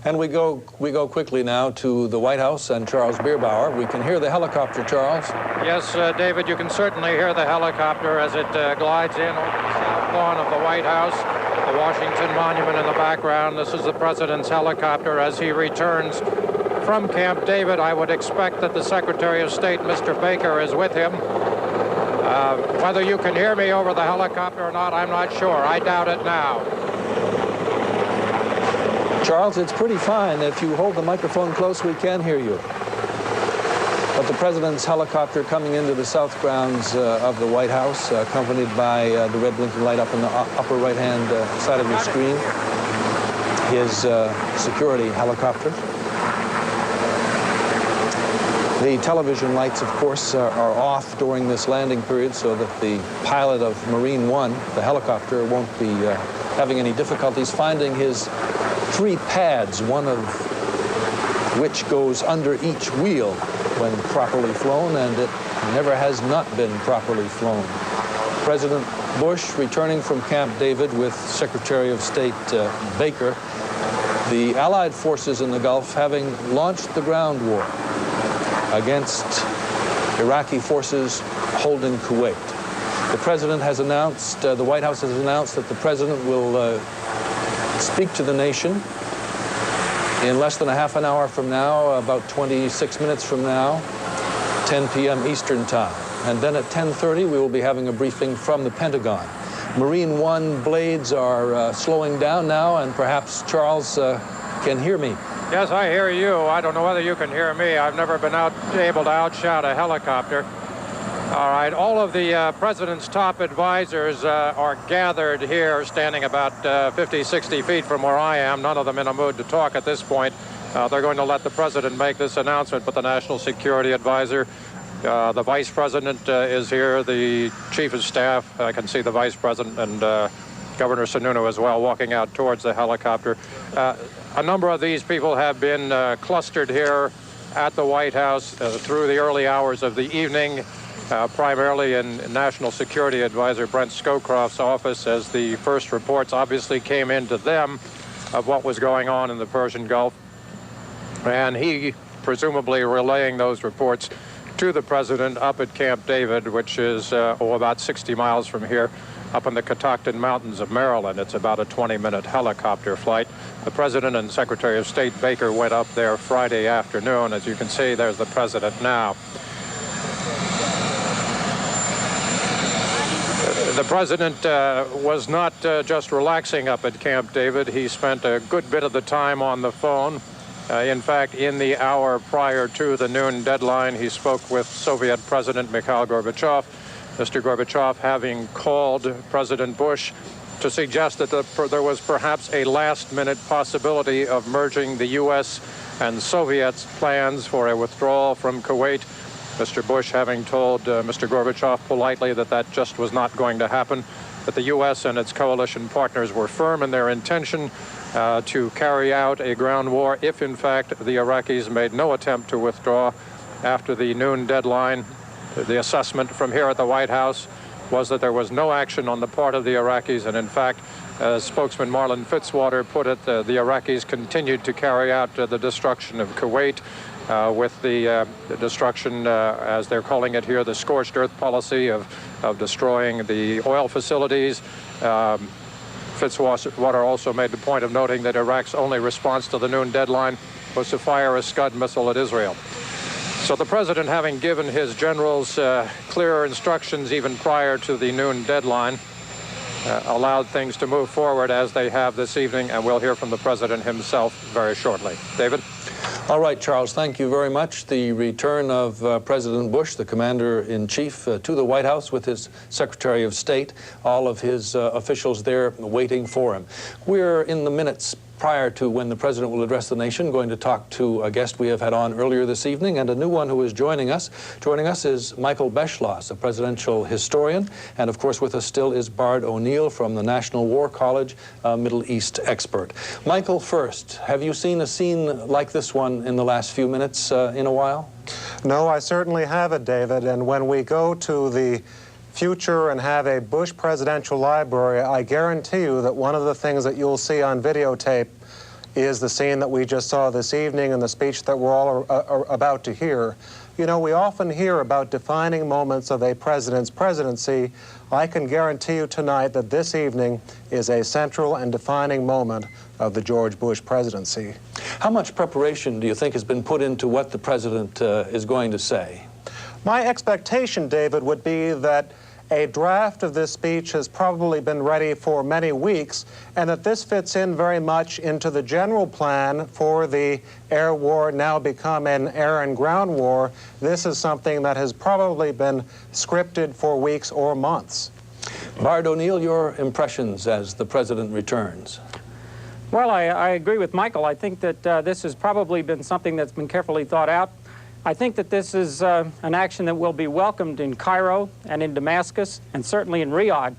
And we go quickly now to the White House and Charles Bierbauer. We can hear the helicopter, Charles. Yes, David, you can certainly hear the helicopter as it glides in over the south lawn of the White House. The Washington Monument in the background. This is the president's helicopter as he returns from Camp David. I would expect that the Secretary of State, Mr. Baker, is with him. Whether you can hear me over the helicopter or not, I'm not sure. I doubt it now. Charles, it's pretty fine. If you hold the microphone close, we can hear you. But the president's helicopter coming into the south grounds of the White House, accompanied by the red blinking light up in the upper right-hand side of your screen, his security helicopter. The television lights, of course, are off during this landing period so that the pilot of Marine One, the helicopter, won't be having any difficulties finding his 3 pads, one of which goes under each wheel when properly flown, and it never has not been properly flown. President Bush returning from Camp David with Secretary of State Baker, the Allied forces in the Gulf having launched the ground war against Iraqi forces holding Kuwait. The president has announced, the White House has announced that the president will speak to the nation in less than a half an hour from now, about 26 minutes from now, 10 p.m. Eastern Time. And then at 10:30, we will be having a briefing from the Pentagon. Marine One blades are slowing down now, and perhaps Charles can hear me. Yes, I hear you. I don't know whether you can hear me. I've never been able to outshout a helicopter. All right, all of the president's top advisors are gathered here, standing about 50, 60 feet from where I am, none of them in a mood to talk at this point. They're going to let the president make this announcement, but the National Security Advisor, the vice president is here, the chief of staff, I can see the vice president, and Governor Sununu as well, walking out towards the helicopter. A number of these people have been clustered here at the White House through the early hours of the evening, primarily in National Security Advisor Brent Scowcroft's office, as the first reports obviously came into them of what was going on in the Persian Gulf. And he presumably relaying those reports to the president up at Camp David, which is about 60 miles from here, up in the Catoctin Mountains of Maryland. It's about a 20-minute helicopter flight. The president and Secretary of State Baker went up there Friday afternoon. As you can see, there's the president now. The president was not just relaxing up at Camp David. He spent a good bit of the time on the phone. In fact, in the hour prior to the noon deadline, he spoke with Soviet President Mikhail Gorbachev. Mr. Gorbachev having called President Bush to suggest that there was perhaps a last-minute possibility of merging the U.S. and Soviets' plans for a withdrawal from Kuwait. Mr. Bush having told Mr. Gorbachev politely that that just was not going to happen, that the U.S. and its coalition partners were firm in their intention to carry out a ground war if, in fact, the Iraqis made no attempt to withdraw after the noon deadline. The assessment from here at the White House was that there was no action on the part of the Iraqis, and in fact, as spokesman Marlon Fitzwater put it, the Iraqis continued to carry out the destruction of Kuwait with the destruction, as they're calling it here, the scorched earth policy of destroying the oil facilities. Fitzwater also made the point of noting that Iraq's only response to the noon deadline was to fire a Scud missile at Israel. So the president, having given his generals clearer instructions even prior to the noon deadline, allowed things to move forward as they have this evening, and we'll hear from the president himself very shortly. David? All right, Charles, thank you very much. The return of President Bush, the commander-in-chief, to the White House with his Secretary of State, all of his officials there waiting for him. We're in the minutes prior to when the president will address the nation, going to talk to a guest we have had on earlier this evening, and a new one who is joining us. Joining us is Michael Beschloss, a presidential historian, and of course with us still is Bard O'Neill from the National War College, a Middle East expert. Michael, first, have you seen a scene like this one in the last few minutes in a while? No, I certainly haven't, David, and when we go to the future and have a Bush presidential library, I guarantee you that one of the things that you'll see on videotape is the scene that we just saw this evening and the speech that we're all are about to hear. You know, we often hear about defining moments of a president's presidency. I can guarantee you tonight that this evening is a central and defining moment of the George Bush presidency. How much preparation do you think has been put into what the president is going to say? My expectation, David, would be that a draft of this speech has probably been ready for many weeks, and that this fits in very much into the general plan for the air war now become an air and ground war. This is something that has probably been scripted for weeks or months. Bard O'Neill, your impressions as the president returns? Well, I agree with Michael. I think that this has probably been something that's been carefully thought out. I think that this is an action that will be welcomed in Cairo and in Damascus and certainly in Riyadh,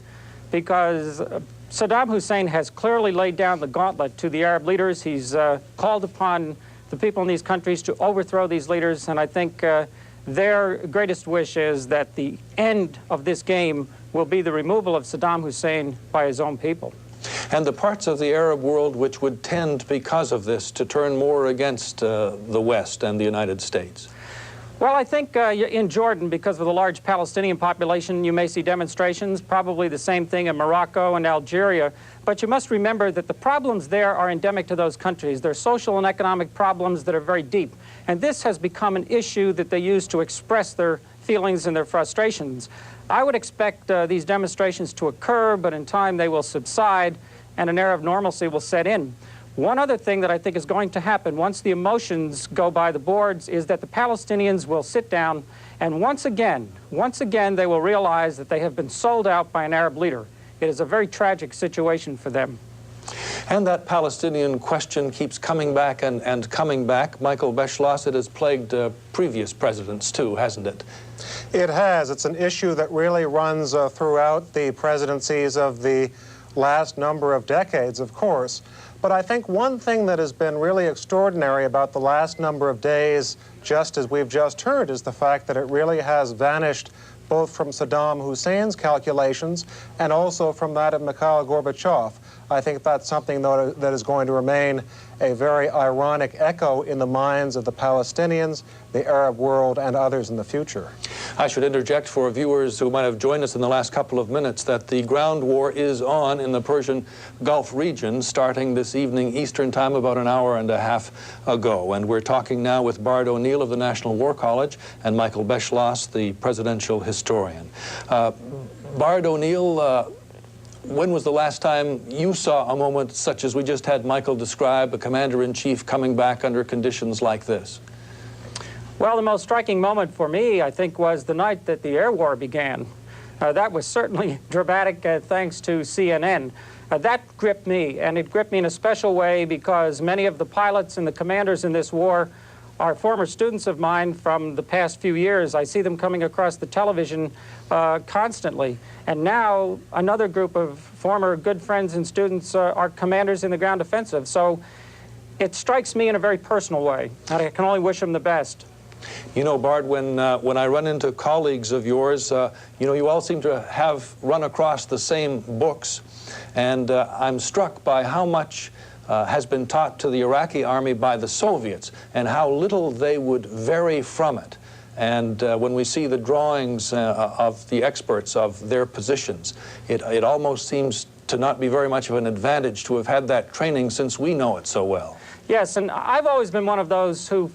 because Saddam Hussein has clearly laid down the gauntlet to the Arab leaders. He's called upon the people in these countries to overthrow these leaders, and I think their greatest wish is that the end of this game will be the removal of Saddam Hussein by his own people. And the parts of the Arab world which would tend, because of this, to turn more against the West and the United States? Well, I think in Jordan, because of the large Palestinian population, you may see demonstrations, probably the same thing in Morocco and Algeria. But you must remember that the problems there are endemic to those countries. They're social and economic problems that are very deep. And this has become an issue that they use to express their feelings and their frustrations. I would expect these demonstrations to occur, but in time they will subside and an era of normalcy will set in. One other thing that I think is going to happen once the emotions go by the boards is that the Palestinians will sit down and once again they will realize that they have been sold out by an Arab leader. It is a very tragic situation for them. And that Palestinian question keeps coming back and coming back. Michael Beschloss, it has plagued previous presidents too, hasn't it? It has. It's an issue that really runs throughout the presidencies of the last number of decades, of course. But I think one thing that has been really extraordinary about the last number of days, just as we've just heard, is the fact that it really has vanished both from Saddam Hussein's calculations and also from that of Mikhail Gorbachev. I think that's something that is going to remain a very ironic echo in the minds of the Palestinians, the Arab world, and others in the future. I should interject for viewers who might have joined us in the last couple of minutes that the ground war is on in the Persian Gulf region starting this evening Eastern Time about an hour and a half ago. And we're talking now with Bard O'Neill of the National War College and Michael Beschloss, the presidential historian. Bard O'Neill, when was the last time you saw a moment such as we just had Michael describe, a commander-in-chief coming back under conditions like this? Well, the most striking moment for me, I think, was the night that the air war began. That was certainly dramatic thanks to CNN. That gripped me, and it gripped me in a special way because many of the pilots and the commanders in this war are former students of mine from the past few years. I see them coming across the television constantly. And now another group of former good friends and students are commanders in the ground offensive. So it strikes me in a very personal way, and I can only wish them the best. You know, Bard, when I run into colleagues of yours, you know, you all seem to have run across the same books, and I'm struck by how much has been taught to the Iraqi army by the Soviets and how little they would vary from it. And when we see the drawings of the experts of their positions, it almost seems to not be very much of an advantage to have had that training since we know it so well. Yes, and I've always been one of those who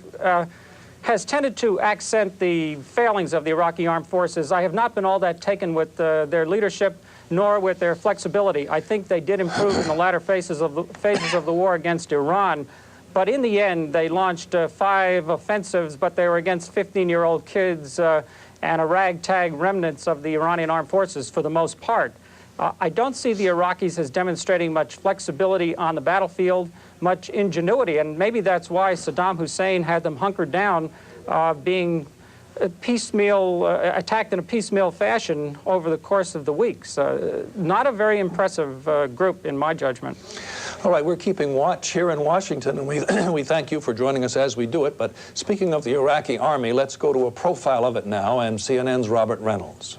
has tended to accent the failings of the Iraqi armed forces. I have not been all that taken with their leadership nor with their flexibility. I think they did improve in the latter phases of the war against Iran, but in the end they launched 5 offensives, but they were against 15-year-old kids and a ragtag remnants of the Iranian armed forces for the most part. I don't see the Iraqis as demonstrating much flexibility on the battlefield, much ingenuity, and maybe that's why Saddam Hussein had them hunkered down, being attacked in a piecemeal fashion over the course of the weeks. Not a very impressive group, in my judgment. All right, we're keeping watch here in Washington, and we thank you for joining us as we do it. But speaking of the Iraqi army, let's go to a profile of it now, and CNN's Robert Reynolds.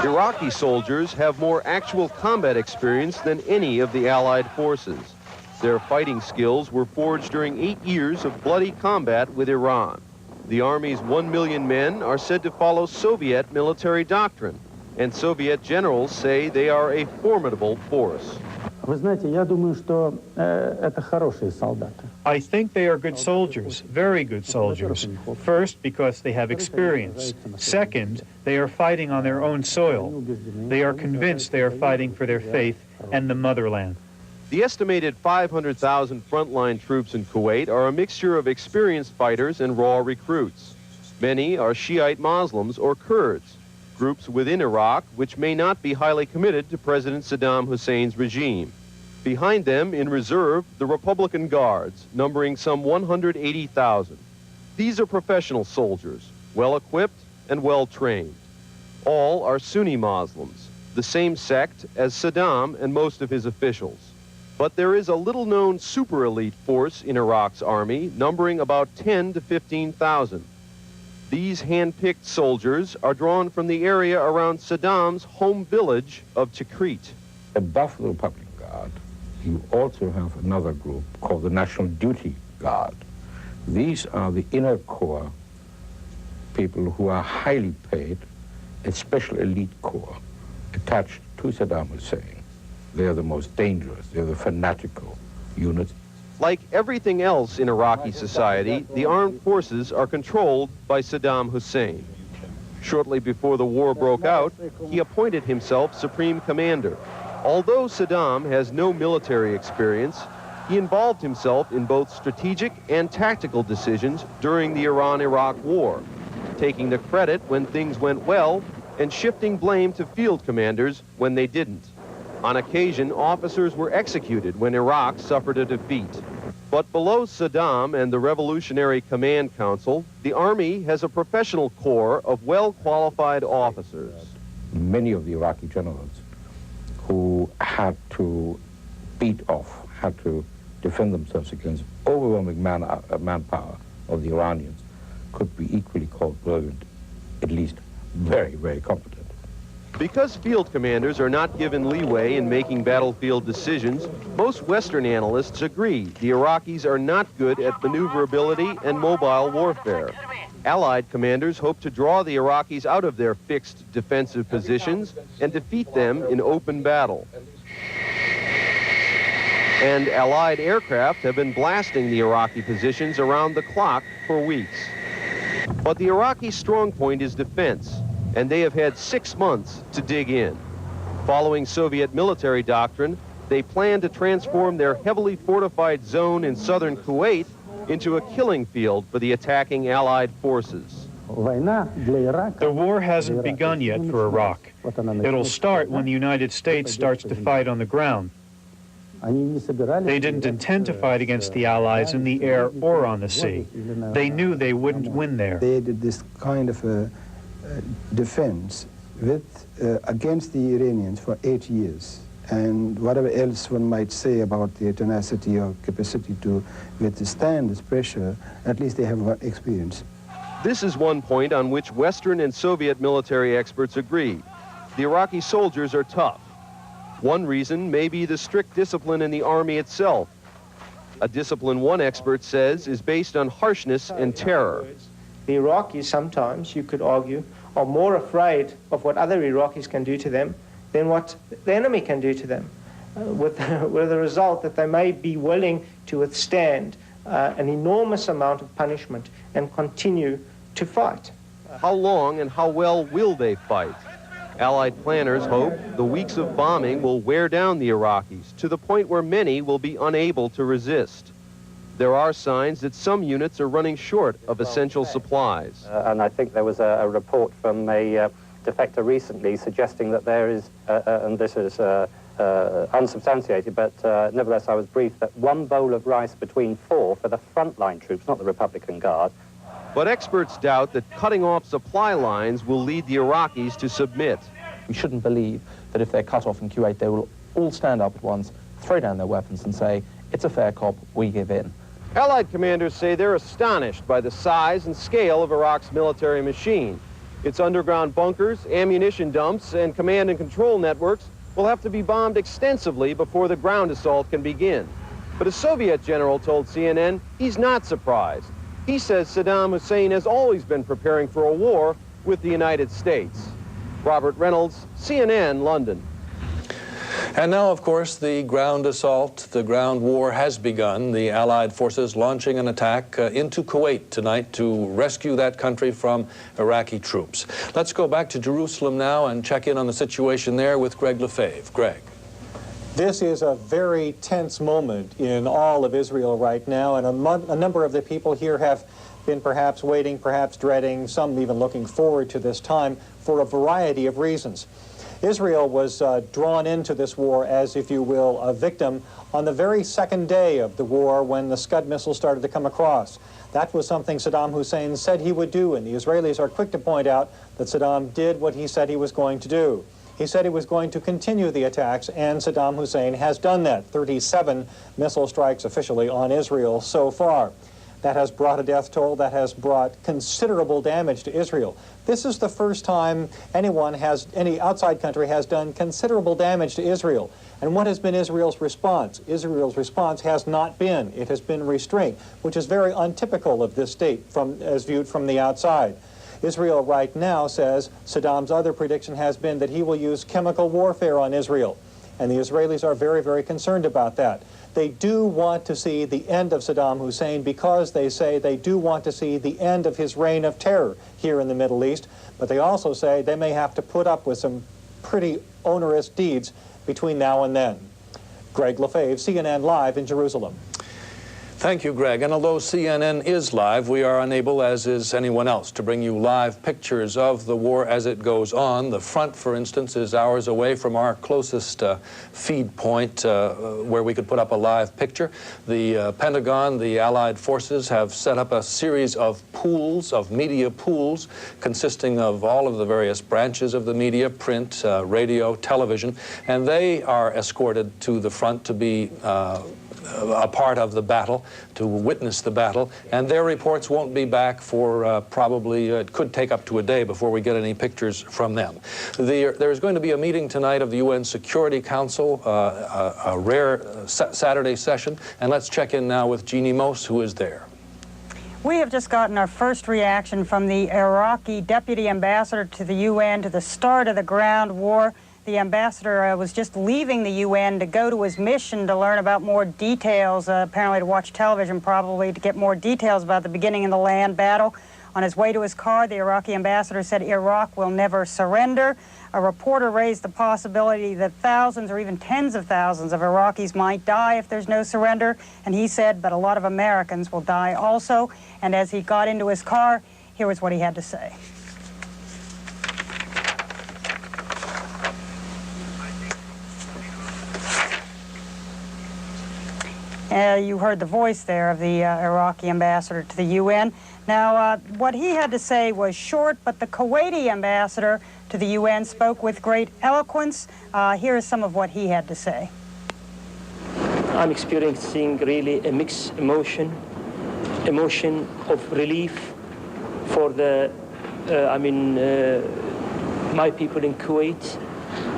Iraqi soldiers have more actual combat experience than any of the Allied forces. Their fighting skills were forged during 8 years of bloody combat with Iran. The Army's 1 million men are said to follow Soviet military doctrine, and Soviet generals say they are a formidable force. I think they are good soldiers, very good soldiers. First, because they have experience. Second, they are fighting on their own soil. They are convinced they are fighting for their faith and the motherland. The estimated 500,000 frontline troops in Kuwait are a mixture of experienced fighters and raw recruits. Many are Shiite Muslims or Kurds, groups within Iraq which may not be highly committed to President Saddam Hussein's regime. Behind them, in reserve, the Republican Guards, numbering some 180,000. These are professional soldiers, well-equipped and well-trained. All are Sunni Muslims, the same sect as Saddam and most of his officials. But there is a little-known super-elite force in Iraq's army, numbering about 10 to 15,000. These hand-picked soldiers are drawn from the area around Saddam's home village of Tikrit. Above the Republican Guard, you also have another group called the National Duty Guard. These are the inner core people who are highly paid, a special elite corps attached to Saddam Hussein. They are the most dangerous, they're the fanatical units. Like everything else in Iraqi society, the armed forces are controlled by Saddam Hussein. Shortly before the war broke out, he appointed himself supreme commander. Although Saddam has no military experience, he involved himself in both strategic and tactical decisions during the Iran-Iraq war, taking the credit when things went well and shifting blame to field commanders when they didn't. On occasion, officers were executed when Iraq suffered a defeat. But below Saddam and the Revolutionary Command Council, the Army has a professional corps of well-qualified officers. Many of the Iraqi generals who had to beat off, had to defend themselves against overwhelming manpower of the Iranians could be equally called brilliant, at least very, very competent. Because field commanders are not given leeway in making battlefield decisions, most Western analysts agree the Iraqis are not good at maneuverability and mobile warfare. Allied commanders hope to draw the Iraqis out of their fixed defensive positions and defeat them in open battle. And Allied aircraft have been blasting the Iraqi positions around the clock for weeks. But the Iraqi strong point is defense, and they have had 6 months to dig in. Following Soviet military doctrine, they plan to transform their heavily fortified zone in southern Kuwait into a killing field for the attacking Allied forces. The war hasn't begun yet for Iraq. It'll start when the United States starts to fight on the ground. They didn't intend to fight against the Allies in the air or on the sea. They knew they wouldn't win there. They did this kind of a defense against the Iranians for 8 years. And whatever else one might say about their tenacity or capacity to withstand this pressure, at least they have experience. This is one point on which Western and Soviet military experts agree. The Iraqi soldiers are tough. One reason may be the strict discipline in the army itself. A discipline one expert says is based on harshness and terror. The Iraqis sometimes, you could argue, are more afraid of what other Iraqis can do to them than what the enemy can do to them, with the result that they may be willing to withstand an enormous amount of punishment and continue to fight. How long and how well will they fight? Allied planners hope the weeks of bombing will wear down the Iraqis to the point where many will be unable to resist. There are signs that some units are running short of essential supplies. And I think there was a report from a defector recently suggesting that there is, and this is unsubstantiated, but nevertheless I was briefed, that 1 bowl of rice between 4 for the frontline troops, not the Republican Guard. But experts doubt that cutting off supply lines will lead the Iraqis to submit. We shouldn't believe that if they're cut off in Kuwait, they will all stand up at once, throw down their weapons and say, it's a fair cop, we give in. Allied commanders say they're astonished by the size and scale of Iraq's military machine. Its underground bunkers, ammunition dumps, and command and control networks will have to be bombed extensively before the ground assault can begin. But a Soviet general told CNN he's not surprised. He says Saddam Hussein has always been preparing for a war with the United States. Robert Reynolds, CNN, London. And now, of course, the ground assault, the ground war has begun. The Allied forces launching an attack into Kuwait tonight to rescue that country from Iraqi troops. Let's go back to Jerusalem now and check in on the situation there with Greg Lefebvre. Greg. This is a very tense moment in all of Israel right now, and a number of the people here have been perhaps waiting, perhaps dreading, some even looking forward to this time for a variety of reasons. Israel was drawn into this war as, if you will, a victim on the very second day of the war when the Scud missiles started to come across. That was something Saddam Hussein said he would do, and the Israelis are quick to point out that Saddam did what he said he was going to do. He said he was going to continue the attacks, and Saddam Hussein has done that. 37 missile strikes officially on Israel so far. That has brought a death toll, that has brought considerable damage to Israel. This is the first time any outside country has done considerable damage to Israel. And what has been Israel's response? Israel's response has not been. It has been restraint, which is very untypical of this state as viewed from the outside. Israel right now says Saddam's other prediction has been that he will use chemical warfare on Israel. And the Israelis are very, very concerned about that. They do want to see the end of Saddam Hussein because they say they do want to see the end of his reign of terror here in the Middle East, but they also say they may have to put up with some pretty onerous deeds between now and then. Greg Lefebvre, CNN Live in Jerusalem. Thank you, Greg. And although CNN is live, we are unable, as is anyone else, to bring you live pictures of the war as it goes on. The front, for instance, is hours away from our closest feed point where we could put up a live picture. The Pentagon, the Allied forces, have set up a series of pools, of media pools, consisting of all of the various branches of the media, print, radio, television, and they are escorted to the front to be a part of the battle, to witness the battle, and their reports won't be back for probably, it could take up to a day before we get any pictures from them. There's going to be a meeting tonight of the UN Security Council, a rare Saturday session, and let's check in now with Jeannie Mose, who is there. We have just gotten our first reaction from the Iraqi Deputy Ambassador to the UN to the start of the ground war. The ambassador was just leaving the UN to go to his mission to learn about more details, apparently to watch television probably, to get more details about the beginning of the land battle. On his way to his car, the Iraqi ambassador said Iraq will never surrender. A reporter raised the possibility that thousands or even tens of thousands of Iraqis might die if there's no surrender. And he said, but a lot of Americans will die also. And as he got into his car, here was what he had to say. You heard the voice there of the Iraqi ambassador to the UN. Now, what he had to say was short, but the Kuwaiti ambassador to the UN spoke with great eloquence. Here is some of what he had to say. I'm experiencing really a mixed emotion of relief for the, my people in Kuwait.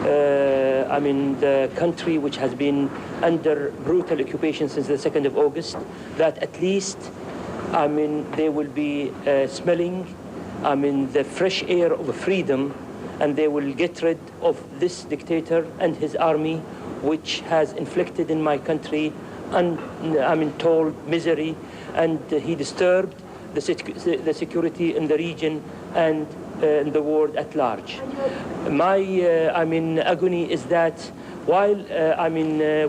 The country which has been under brutal occupation since the 2nd of August, that at least, they will be smelling, the fresh air of freedom, and they will get rid of this dictator and his army, which has inflicted in my country untold misery, and he disturbed the security in the region and in the world at large. My agony is that while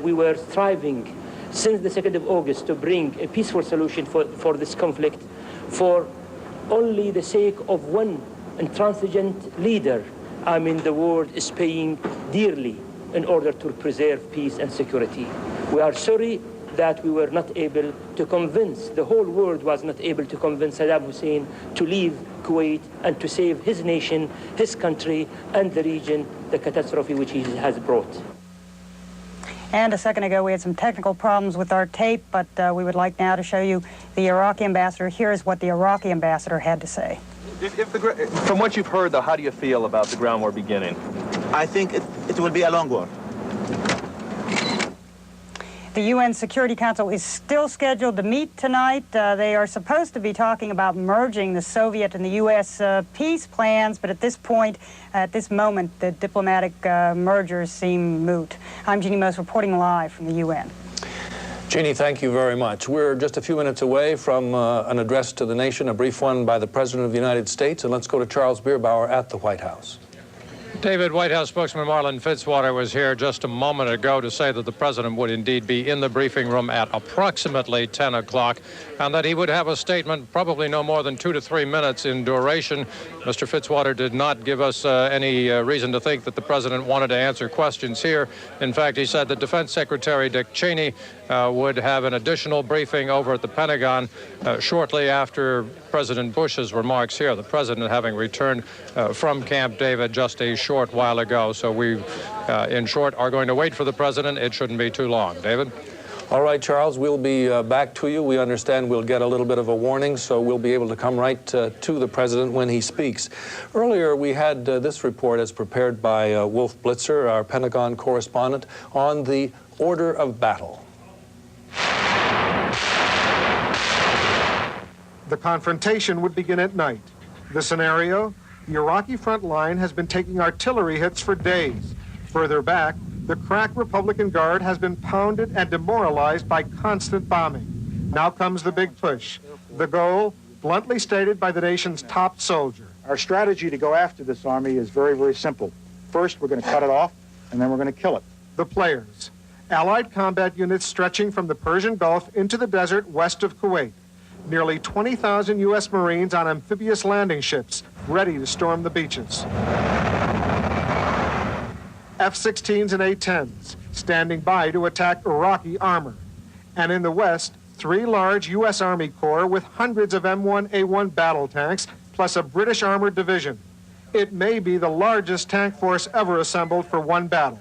we were striving since the 2nd of August to bring a peaceful solution for this conflict, for only the sake of one intransigent leader, the world is paying dearly in order to preserve peace and security. We are sorry that we were not able to convince, the whole world was not able to convince Saddam Hussein to leave Kuwait and to save his nation, his country, and the region, the catastrophe which he has brought. And a second ago we had some technical problems with our tape, but we would like now to show you the Iraqi ambassador. Here's what the Iraqi ambassador had to say. From what you've heard, though, how do you feel about the ground war beginning? I think it will be a long war. The UN Security Council is still scheduled to meet tonight. They are supposed to be talking about merging the Soviet and the U.S. Peace plans, but at this point, at this moment, the diplomatic mergers seem moot. I'm Jeannie Most reporting live from the UN. Jeannie, thank you very much. We're just a few minutes away from an address to the nation, a brief one by the President of the United States, and let's go to Charles Bierbauer at the White House. David, White House spokesman Marlin Fitzwater was here just a moment ago to say that the president would indeed be in the briefing room at approximately 10 o'clock and that he would have a statement probably no more than 2 to 3 minutes in duration. Mr. Fitzwater did not give us any reason to think that the president wanted to answer questions here. In fact, he said that Defense Secretary Dick Cheney would have an additional briefing over at the Pentagon shortly after President Bush's remarks here, the president having returned from Camp David just a short while ago. So we, in short, are going to wait for the president. It shouldn't be too long. David? All right, Charles, we'll be back to you. We understand we'll get a little bit of a warning, so we'll be able to come right to the president when he speaks. Earlier, we had this report as prepared by Wolf Blitzer, our Pentagon correspondent, on the order of battle. The confrontation would begin at night. The scenario? The Iraqi front line has been taking artillery hits for days. Further back, the crack Republican Guard has been pounded and demoralized by constant bombing. Now comes the big push. The goal, bluntly stated by the nation's top soldier. Our strategy to go after this army is very, very simple. First, we're going to cut it off, and then we're going to kill it. The players. Allied combat units stretching from the Persian Gulf into the desert west of Kuwait. Nearly 20,000 U.S. Marines on amphibious landing ships, ready to storm the beaches. F-16s and A-10s, standing by to attack Iraqi armor. And in the west, 3 large U.S. Army Corps with hundreds of M1A1 battle tanks, plus a British armored division. It may be the largest tank force ever assembled for one battle.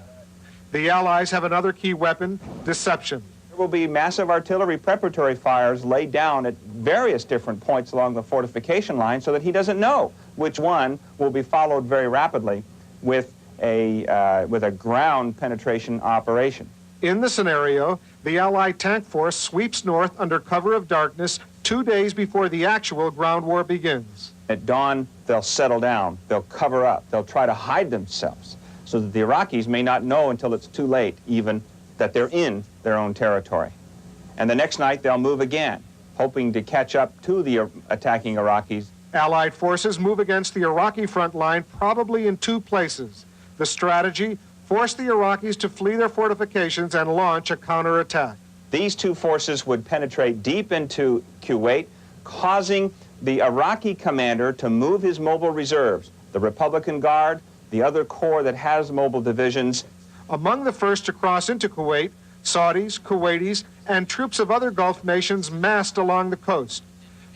The Allies have another key weapon, deception. There will be massive artillery preparatory fires laid down at various different points along the fortification line so that he doesn't know which one will be followed very rapidly with a ground penetration operation. In the scenario, the Allied tank force sweeps north under cover of darkness 2 days before the actual ground war begins. At dawn, they'll settle down, they'll cover up, they'll try to hide themselves so that the Iraqis may not know until it's too late even that they're in their own territory. And the next night they'll move again, hoping to catch up to the attacking Iraqis. Allied forces move against the Iraqi front line probably in 2 places. The strategy, force the Iraqis to flee their fortifications and launch a counterattack. These 2 forces would penetrate deep into Kuwait, causing the Iraqi commander to move his mobile reserves, the Republican Guard, the other corps that has mobile divisions. Among the first to cross into Kuwait, Saudis, Kuwaitis, and troops of other Gulf nations massed along the coast.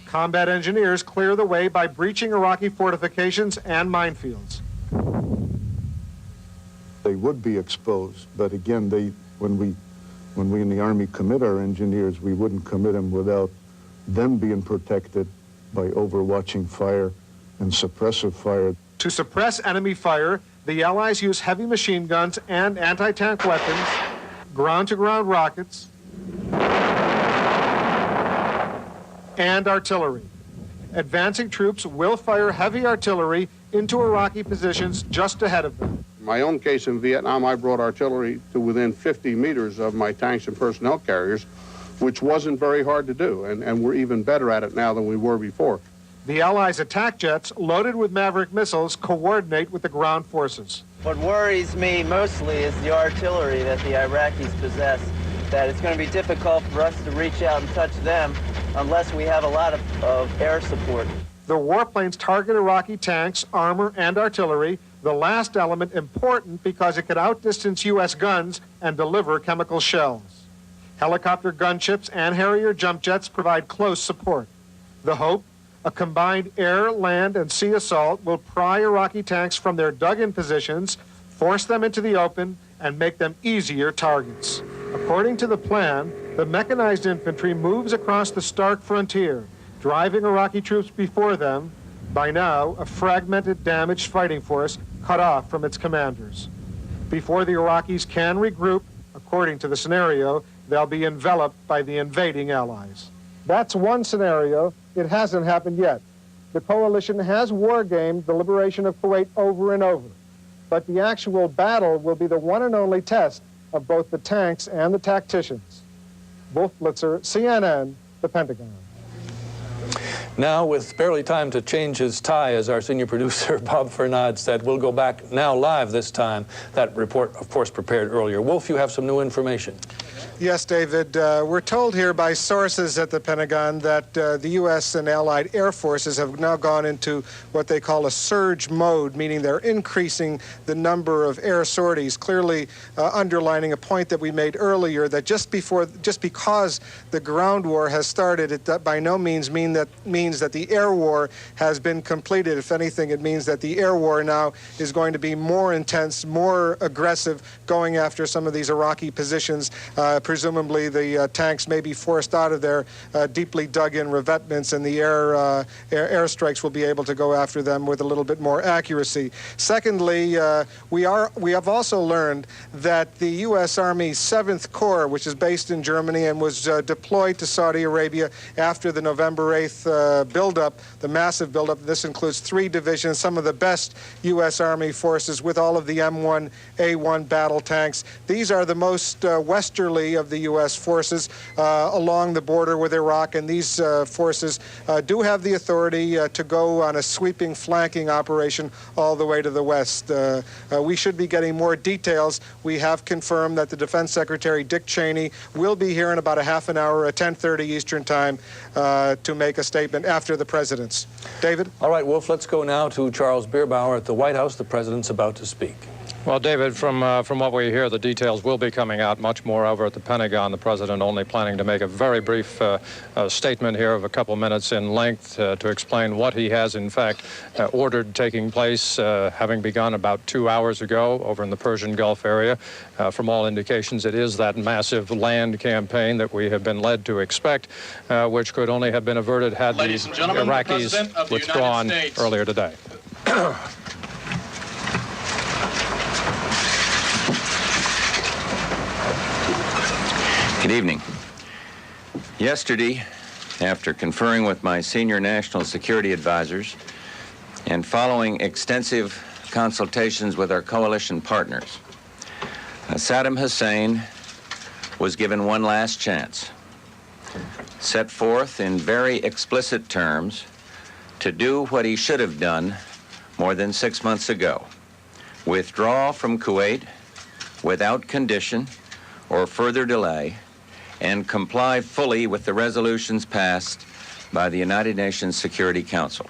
Combat engineers clear the way by breaching Iraqi fortifications and minefields. They would be exposed, but again, when we in the Army commit our engineers, we wouldn't commit them without them being protected by overwatching fire and suppressive fire. To suppress enemy fire, the Allies use heavy machine guns and anti-tank weapons, ground-to-ground rockets, and artillery. Advancing troops will fire heavy artillery into Iraqi positions just ahead of them. In my own case in Vietnam, I brought artillery to within 50 meters of my tanks and personnel carriers, which wasn't very hard to do, and we're even better at it now than we were before. The Allies' attack jets, loaded with Maverick missiles, coordinate with the ground forces. What worries me mostly is the artillery that the Iraqis possess, that it's going to be difficult for us to reach out and touch them unless we have a lot of air support. The warplanes target Iraqi tanks, armor, and artillery, the last element important because it could outdistance U.S. guns and deliver chemical shells. Helicopter gunships and Harrier jump jets provide close support. The hope? A combined air, land, and sea assault will pry Iraqi tanks from their dug-in positions, force them into the open, and make them easier targets. According to the plan, the mechanized infantry moves across the stark frontier, driving Iraqi troops before them, by now a fragmented, damaged fighting force cut off from its commanders. Before the Iraqis can regroup, according to the scenario, they'll be enveloped by the invading allies. That's one scenario. It hasn't happened yet. The coalition has war-gamed the liberation of Kuwait over and over. But the actual battle will be the one and only test of both the tanks and the tacticians. Wolf Blitzer, CNN, the Pentagon. Now, with barely time to change his tie, as our senior producer, Bob Fernand, said, we'll go back now live this time. That report, of course, prepared earlier. Wolf, you have some new information. Yes, David. We're told here by sources at the Pentagon that the U.S. and allied air forces have now gone into what they call a surge mode, meaning they're increasing the number of air sorties, clearly underlining a point that we made earlier, that just because the ground war has started, it by no means means that the air war has been completed. If anything, it means that the air war now is going to be more intense, more aggressive, going after some of these Iraqi positions. Presumably the tanks may be forced out of their deeply dug-in revetments, and the airstrikes will be able to go after them with a little bit more accuracy. Secondly, we have also learned that the U.S. Army 7th Corps, which is based in Germany and was deployed to Saudi Arabia after the November 8th buildup, the massive buildup. This includes 3 divisions, some of the best U.S. Army forces with all of the M1A1 battle tanks. These are the most westerly of the U.S. forces along the border with Iraq, and these forces do have the authority to go on a sweeping flanking operation all the way to the west. We should be getting more details. We have confirmed that the Defense Secretary, Dick Cheney, will be here in about a half an hour at 10:30 Eastern Time to make a statement after the President's. David? All right, Wolf, let's go now to Charles Bierbauer at the White House. The President's about to speak. Well, David, from what we hear, the details will be coming out much more over at the Pentagon. The President only planning to make a very brief statement here of a couple minutes in length to explain what he has, in fact, ordered taking place, having begun about 2 hours ago over in the Persian Gulf area. From all indications, it is that massive land campaign that we have been led to expect, which could only have been averted had the Iraqis withdrawn earlier today. Good evening. Yesterday, after conferring with my senior national security advisors and following extensive consultations with our coalition partners, Saddam Hussein was given one last chance, set forth in very explicit terms to do what he should have done more than 6 months ago: withdraw from Kuwait without condition or further delay, and comply fully with the resolutions passed by the United Nations Security Council.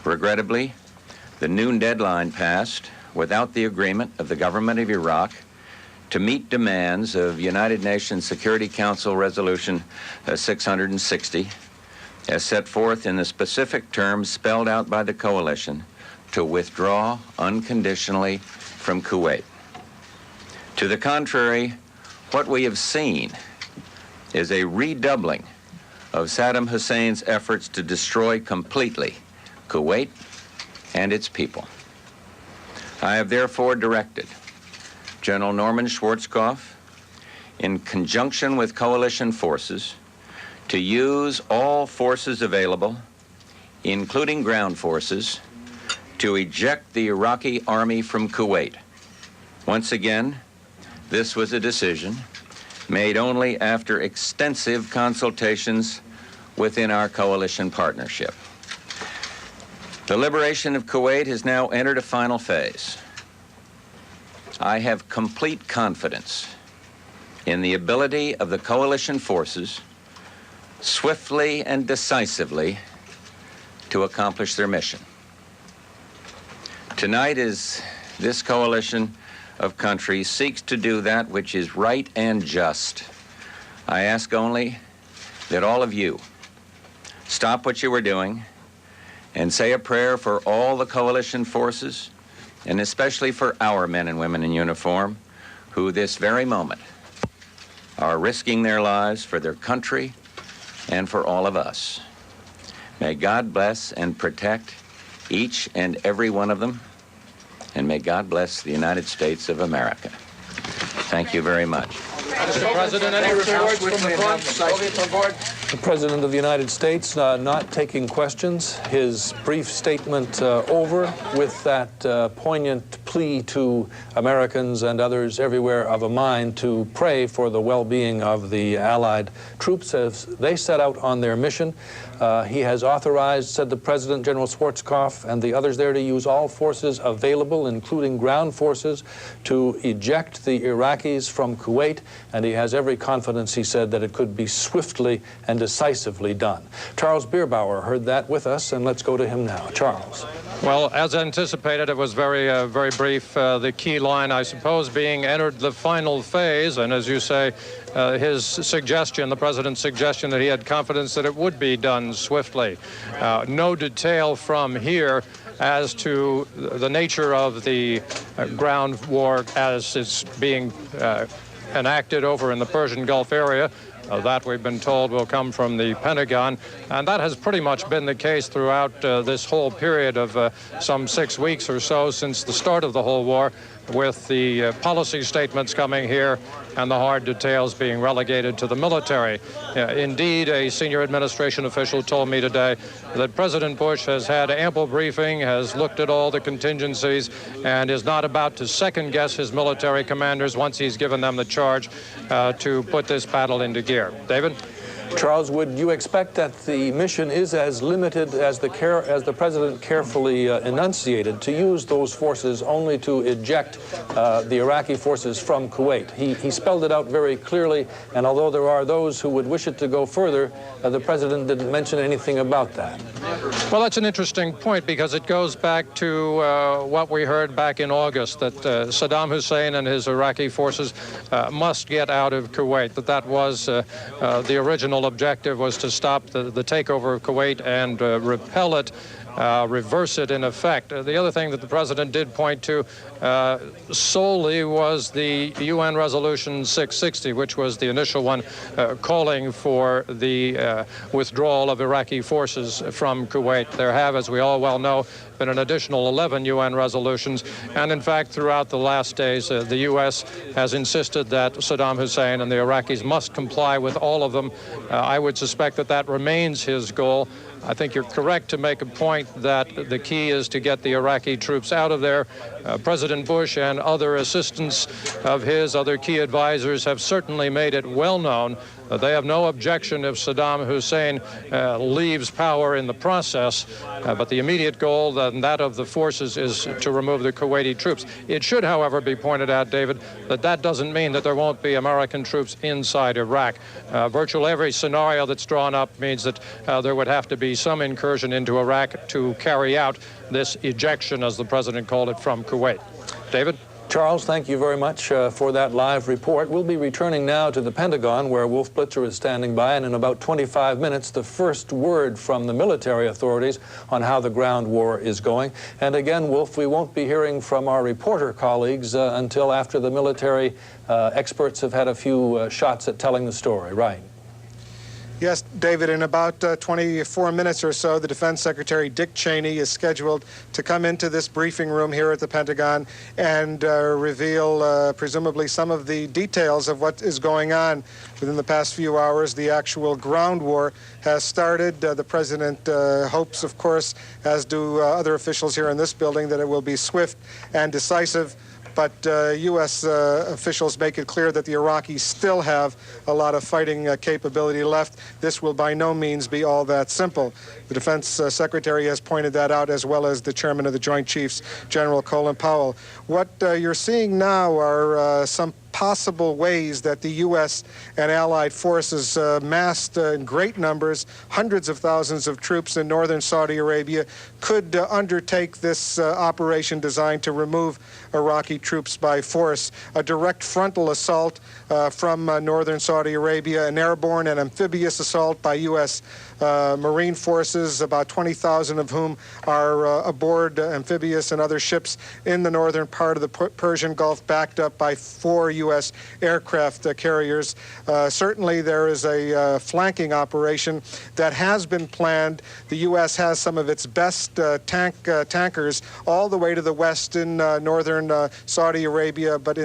Regrettably, the noon deadline passed without the agreement of the government of Iraq to meet demands of United Nations Security Council Resolution 660, as set forth in the specific terms spelled out by the coalition to withdraw unconditionally from Kuwait. To the contrary, what we have seen is a redoubling of Saddam Hussein's efforts to destroy completely Kuwait and its people. I have therefore directed General Norman Schwarzkopf, in conjunction with coalition forces, to use all forces available, including ground forces, to eject the Iraqi army from Kuwait. Once again, this was a decision made only after extensive consultations within our coalition partnership. The liberation of Kuwait has now entered a final phase. I have complete confidence in the ability of the coalition forces swiftly and decisively to accomplish their mission. Tonight, as this coalition of countries seeks to do that which is right and just, I ask only that all of you stop what you are doing and say a prayer for all the coalition forces, and especially for our men and women in uniform, who this very moment are risking their lives for their country and for all of us. May God bless and protect each and every one of them, and may God bless the United States of America. Thank you very much. Mr. President, any reports from the front? The President of the United States not taking questions. His brief statement over with that poignant plea to Americans and others everywhere of a mind to pray for the well-being of the Allied troops as they set out on their mission. He has authorized, said the President, General Schwarzkopf and the others there to use all forces available, including ground forces, to eject the Iraqis from Kuwait, and he has every confidence, he said, that it could be swiftly and decisively done. Charles Bierbauer heard that with us, and let's go to him now. Charles. Well, as anticipated, it was very brief. The key line, I suppose, being entered the final phase, and as you say, his suggestion, the President's suggestion that he had confidence that it would be done swiftly. No detail from here as to the nature of the ground war as it's being enacted over in the Persian Gulf area. That we've been told will come from the Pentagon, and that has pretty much been the case throughout this whole period of some 6 weeks or so since the start of the whole war, with the policy statements coming here and the hard details being relegated to the military. Indeed, a senior administration official told me today that President Bush has had ample briefing, has looked at all the contingencies, and is not about to second-guess his military commanders once he's given them the charge to put this battle into gear. David? Charles, would you expect that the mission is as limited as the President carefully enunciated, to use those forces only to eject the Iraqi forces from Kuwait? He spelled it out very clearly, and although there are those who would wish it to go further, the President didn't mention anything about that. Well, that's an interesting point, because it goes back to what we heard back in August, that Saddam Hussein and his Iraqi forces must get out of Kuwait, that was the original objective, was to stop the takeover of Kuwait and repel it, reverse it in effect. The other thing that the President did point to solely was the UN Resolution 660, which was the initial one calling for the withdrawal of Iraqi forces from Kuwait. There have, as we all well know, been an additional 11 UN resolutions, and in fact throughout the last days the U.S. has insisted that Saddam Hussein and the Iraqis must comply with all of them. I would suspect that that remains his goal. I think you're correct to make a point that the key is to get the Iraqi troops out of there. President Bush and other assistants of his, other key advisors, have certainly made it well known that they have no objection if Saddam Hussein leaves power in the process, but the immediate goal, that of the forces, is to remove the Kuwaiti troops. It should, however, be pointed out, David, that that doesn't mean that there won't be American troops inside Iraq. Virtually every scenario that's drawn up means that there would have to be some incursion into Iraq to carry out this ejection, as the President called it, from Kuwait. David? Charles, thank you very much for that live report. We'll be returning now to the Pentagon, where Wolf Blitzer is standing by, and in about 25 minutes, the first word from the military authorities on how the ground war is going. And again, Wolf, we won't be hearing from our reporter colleagues until after the military experts have had a few shots at telling the story, right? Yes, David, in about 24 minutes or so, the Defense Secretary Dick Cheney is scheduled to come into this briefing room here at the Pentagon and reveal presumably some of the details of what is going on. Within the past few hours, the actual ground war has started. The President hopes, of course, as do other officials here in this building, that it will be swift and decisive. But U.S. officials make it clear that the Iraqis still have a lot of fighting capability left. This will by no means be all that simple. The Defense Secretary has pointed that out, as well as the Chairman of the Joint Chiefs, General Colin Powell. What you're seeing now are some possible ways that the U.S. and allied forces massed in great numbers, hundreds of thousands of troops in northern Saudi Arabia, could undertake this operation designed to remove Iraqi troops by force. A direct frontal assault from northern Saudi Arabia, an airborne and amphibious assault by U.S. Marine forces, about 20,000 of whom are aboard amphibious and other ships in the northern part of the Persian Gulf, backed up by 4 U.S. aircraft carriers. Certainly there is a flanking operation that has been planned. The U.S. has some of its best tankers all the way to the west in northern Saudi Arabia, but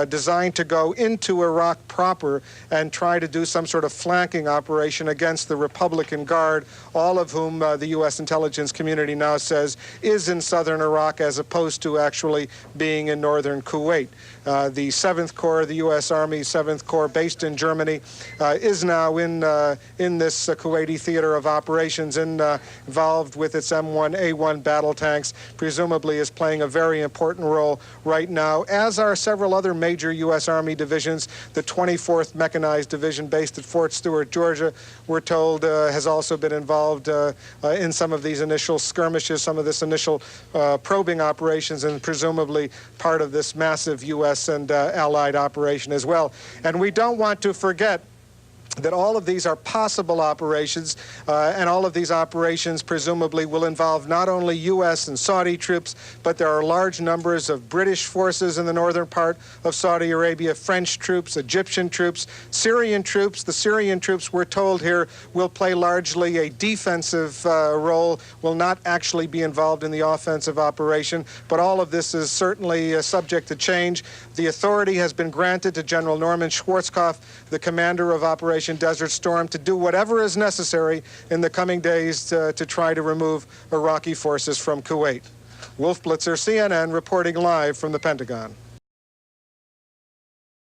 designed to go into Iraq proper and try to do some sort of flanking operation against the Republican Guard, all of whom the U.S. intelligence community now says is in southern Iraq as opposed to actually being in northern Kuwait. The 7th Corps, the U.S. Army 7th Corps, based in Germany, is now in this Kuwaiti theater of operations, involved with its M1A1 battle tanks, presumably is playing a very important role right now, as are several other major U.S. Army divisions. The 24th Mechanized Division, based at Fort Stewart, Georgia, we're told has also been involved in some of these initial skirmishes, some of this initial probing operations, and presumably part of this massive U.S. and Allied operation as well. And we don't want to forget that all of these are possible operations, and all of these operations presumably will involve not only U.S. and Saudi troops, but there are large numbers of British forces in the northern part of Saudi Arabia, French troops, Egyptian troops, Syrian troops. The Syrian troops, we're told here, will play largely a defensive role, will not actually be involved in the offensive operation, but all of this is certainly subject to change. The authority has been granted to General Norman Schwarzkopf, the commander of Operation Desert Storm, to do whatever is necessary in the coming days to try to remove Iraqi forces from Kuwait. Wolf Blitzer, CNN, reporting live from the Pentagon.